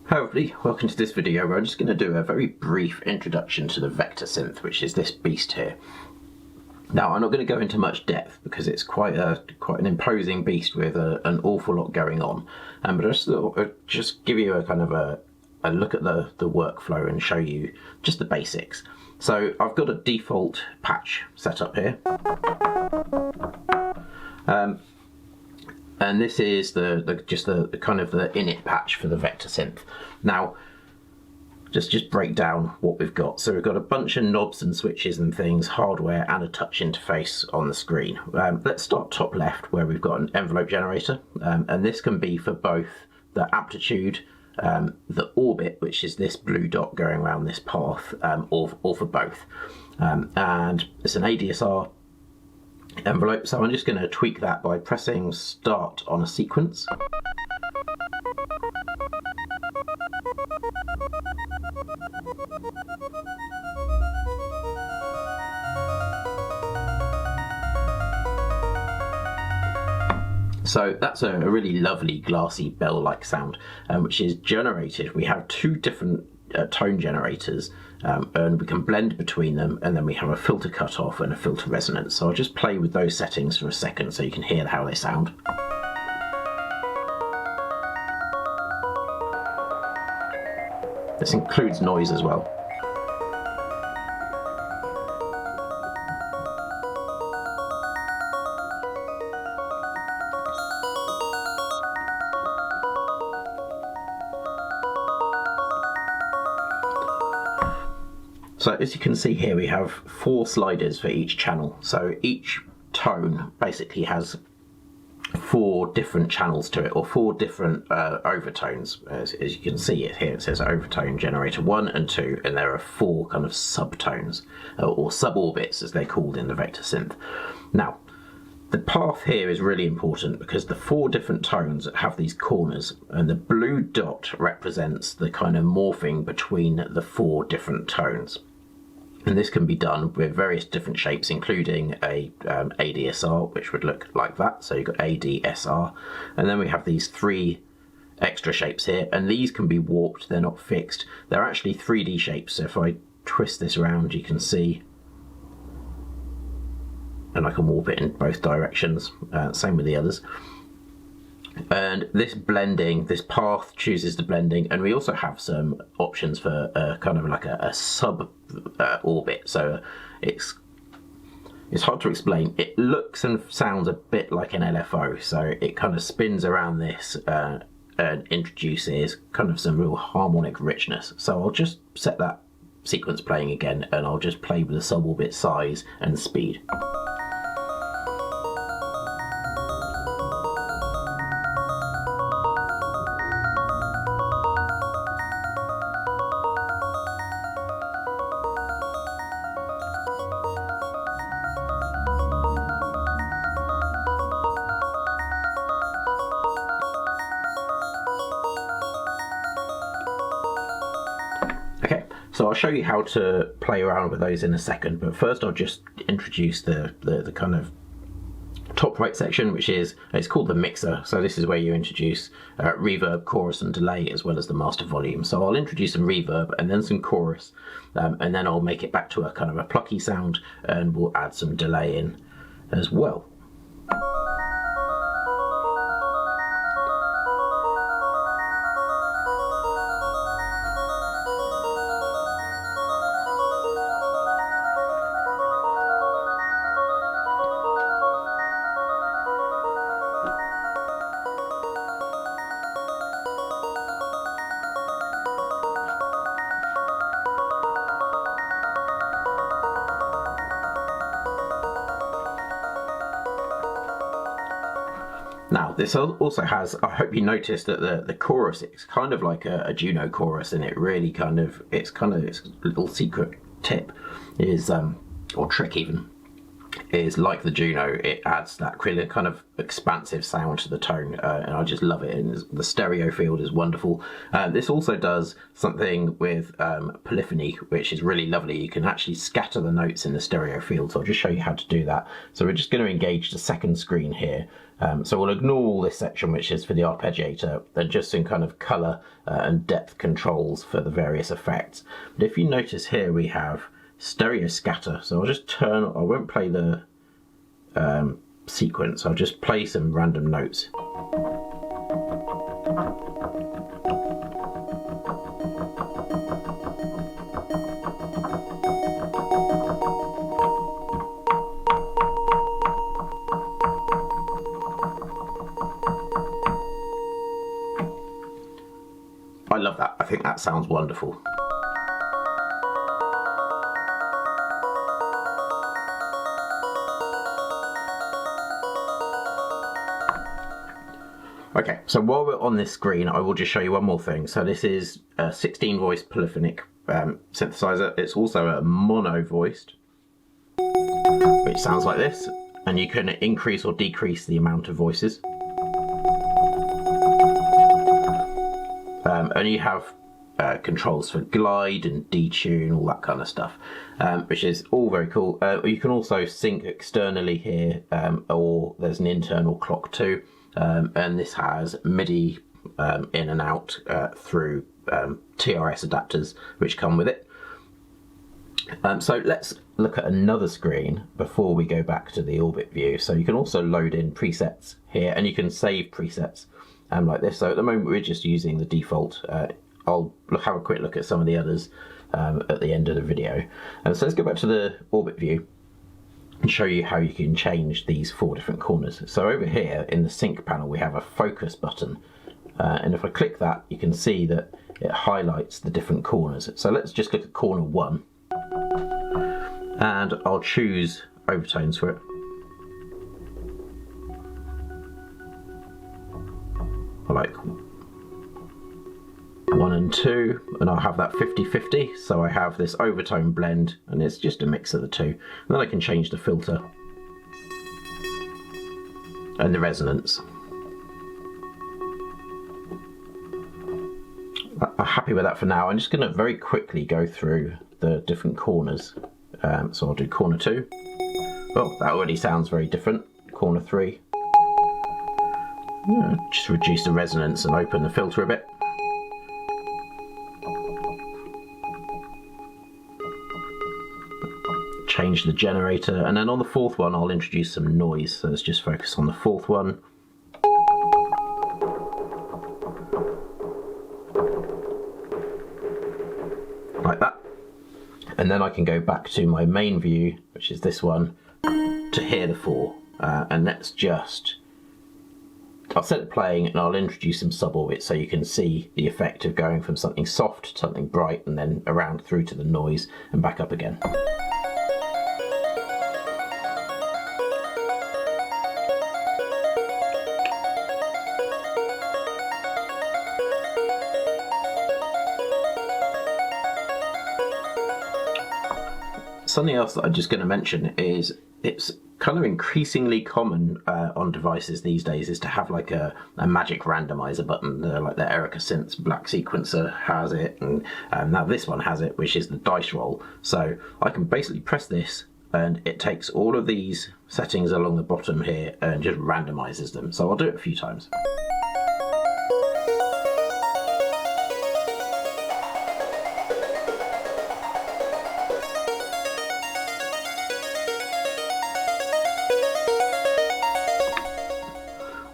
Hi everybody, welcome to this video where I'm just going to do a very brief introduction to the Vector Synth, which is this beast here. Now, I'm not going to go into much depth because it's quite an imposing beast with an awful lot going on, but I just thought I'd just give you a kind of a look at the workflow and show you just the basics. So I've got a default patch set up here. And this is the kind of the init patch for the Vector Synth. Now, just break down what we've got. So we've got a bunch of knobs and switches and things, hardware and a touch interface on the screen. Let's start top left where we've got an envelope generator, and this can be for both the amplitude, the orbit, which is this blue dot going around this path, or for both. And it's an ADSR envelope, so I'm just going to tweak that by pressing start on a sequence. So that's a really lovely glassy bell-like sound, which is generated. We have two different tone generators, and we can blend between them, and then we have a filter cutoff and a filter resonance. So I'll just play with those settings for a second so you can hear how they sound. This includes noise as well. So as you can see here, we have 4 sliders for each channel. So each tone basically has 4 different channels to it, or 4 different overtones. As you can see it here, it says overtone generator 1 and 2, and there are 4 kind of subtones, or suborbits as they're called in the Vector Synth. Now, the path here is really important because the 4 different tones have these corners, and the blue dot represents the kind of morphing between the 4 different tones. And this can be done with various different shapes, including a ADSR, which would look like that. So you've got ADSR, and then we have these 3 extra shapes here, and these can be warped, they're not fixed. They're actually 3D shapes, so if I twist this around, you can see, and I can warp it in both directions, same with the others. And this blending, this path chooses the blending, and we also have some options for kind of like a sub orbit. So it's hard to explain. It looks and sounds a bit like an LFO, so it kind of spins around this and introduces kind of some real harmonic richness. So I'll just set that sequence playing again, and I'll just play with the suborbit size and speed. Okay, so I'll show you how to play around with those in a second, but first I'll just introduce the kind of top right section, which is, it's called the mixer. So this is where you introduce reverb, chorus and delay, as well as the master volume. So I'll introduce some reverb and then some chorus, and then I'll make it back to a kind of a plucky sound, and we'll add some delay in as well. Now, this also has, I hope you noticed that the chorus, it's kind of like a Juno chorus, and it really kind of, its little secret tip is, or trick even, is like the Juno, it adds that really kind of expansive sound to the tone, and I just love it. And the stereo field is wonderful. This also does something with polyphony, which is really lovely. You can actually scatter the notes in the stereo field, so I'll just show you how to do that. So we're just going to engage the second screen here. So we'll ignore all this section, which is for the arpeggiator, and just in kind of colour and depth controls for the various effects. But if you notice here, we have stereo scatter. So I'll just turn, I won't play the sequence, I'll just play some random notes. I love that. I think that sounds wonderful. Okay, so while we're on this screen, I will just show you one more thing. So this is a 16 voice polyphonic synthesizer. It's also a mono voiced, which sounds like this, and you can increase or decrease the amount of voices. And you have controls for glide and detune, all that kind of stuff, which is all very cool. You can also sync externally here, or there's an internal clock too, and this has MIDI in and out through TRS adapters which come with it. So let's look at another screen before we go back to the orbit view. So you can also load in presets here, and you can save presets like this. So at the moment we're just using the default. I'll have a quick look at some of the others at the end of the video. So let's go back to the orbit view and show you how you can change these 4 different corners. So over here in the sync panel we have a focus button, and if I click that you can see that it highlights the different corners. So let's just look at corner 1, and I'll choose overtones for it. I like 1 and 2, and I'll have that 50-50, so I have this overtone blend, and it's just a mix of the two. And then I can change the filter and the resonance. I'm happy with that for now. I'm just going to very quickly go through the different corners. So I'll do corner 2. Oh, that already sounds very different. Corner 3. Just reduce the resonance and open the filter a bit. Change the generator, and then on the 4th one I'll introduce some noise. So let's just focus on the 4th one. Like that. And then I can go back to my main view, which is this one, to hear the 4. And let's just, I'll set it playing and I'll introduce some suborbits so you can see the effect of going from something soft to something bright, and then around through to the noise and back up again. Something else that I'm just going to mention is it's kind of increasingly common on devices these days is to have like a magic randomizer button. Like the Vector Synth's Black Sequencer has it, and now this one has it, which is the dice roll. So I can basically press this and it takes all of these settings along the bottom here and just randomizes them. So I'll do it a few times.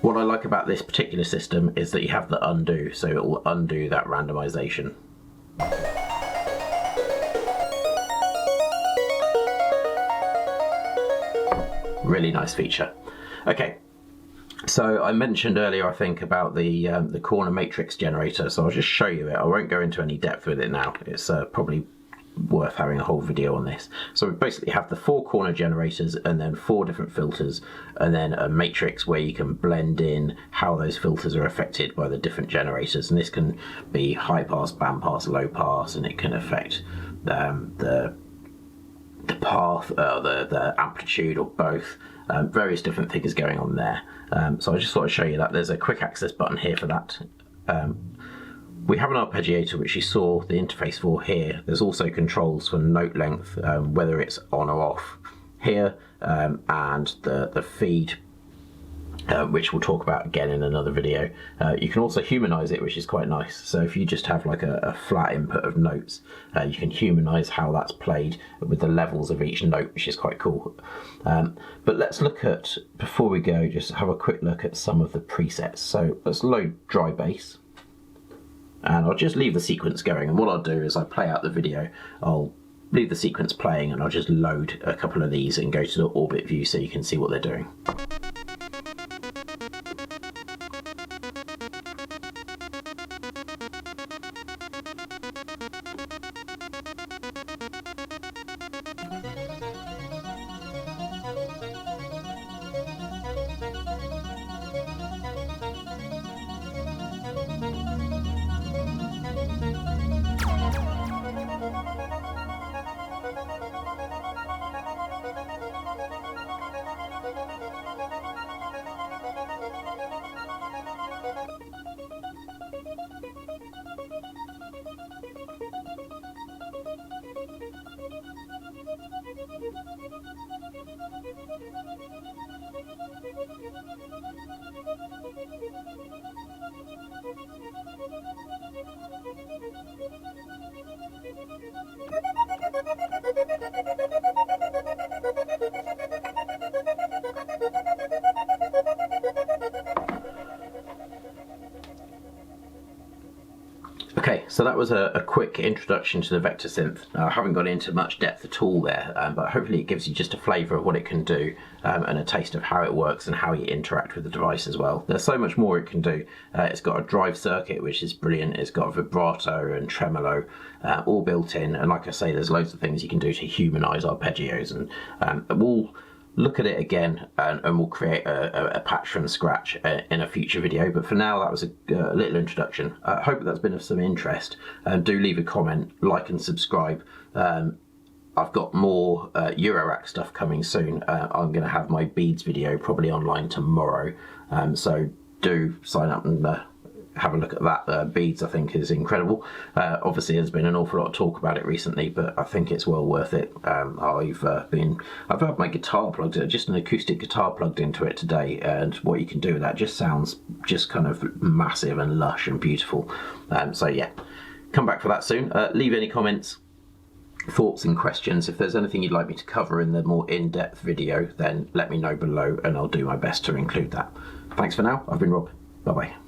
What I like about this particular system is that you have the undo, so it will undo that randomization. Really nice feature. Okay, so I mentioned earlier, I think, about the corner matrix generator, so I'll just show you it. I won't go into any depth with it now. It's probably worth having a whole video on this. So we basically have the 4 corner generators and then 4 different filters, and then a matrix where you can blend in how those filters are affected by the different generators. And this can be high pass, band pass, low pass, and it can affect the the path, the amplitude, or both. Various different things going on there. So I just thought I'd show you that. There's a quick access button here for that. We have an arpeggiator, which you saw the interface for here. There's also controls for note length, whether it's on or off here, and the feed, which we'll talk about again in another video. You can also humanize it, which is quite nice. So if you just have like a flat input of notes, you can humanize how that's played with the levels of each note, which is quite cool. But let's look at, before we go, just have a quick look at some of the presets. So let's load dry bass. And I'll just leave the sequence going, and what I'll do is I play out the video, I'll leave the sequence playing, and I'll just load a couple of these and go to the orbit view so you can see what they're doing. Okay, so that was a quick introduction to the Vector Synth. I haven't gone into much depth at all there, but hopefully it gives you just a flavour of what it can do, and a taste of how it works and how you interact with the device as well. There's so much more it can do. It's got a drive circuit, which is brilliant. It's got vibrato and tremolo all built in, and like I say, there's loads of things you can do to humanise arpeggios, and we'll look at it again, and we'll create a patch from scratch in a future video. But for now, that was a little introduction. I hope that's been of some interest. Do leave a comment, like and subscribe. I've got more Eurorack stuff coming soon. I'm going to have my beads video probably online tomorrow. So do sign up and have a look at that. Beads, I think, is incredible. Obviously there's been an awful lot of talk about it recently, but I think it's well worth it. I've had my guitar plugged in, just an acoustic guitar plugged into it today, and what you can do with that just sounds just kind of massive and lush and beautiful. So yeah, come back for that soon. Leave any comments, thoughts and questions. If there's anything you'd like me to cover in the more in-depth video, then let me know below and I'll do my best to include that. Thanks for now. I've been Rob. Bye bye.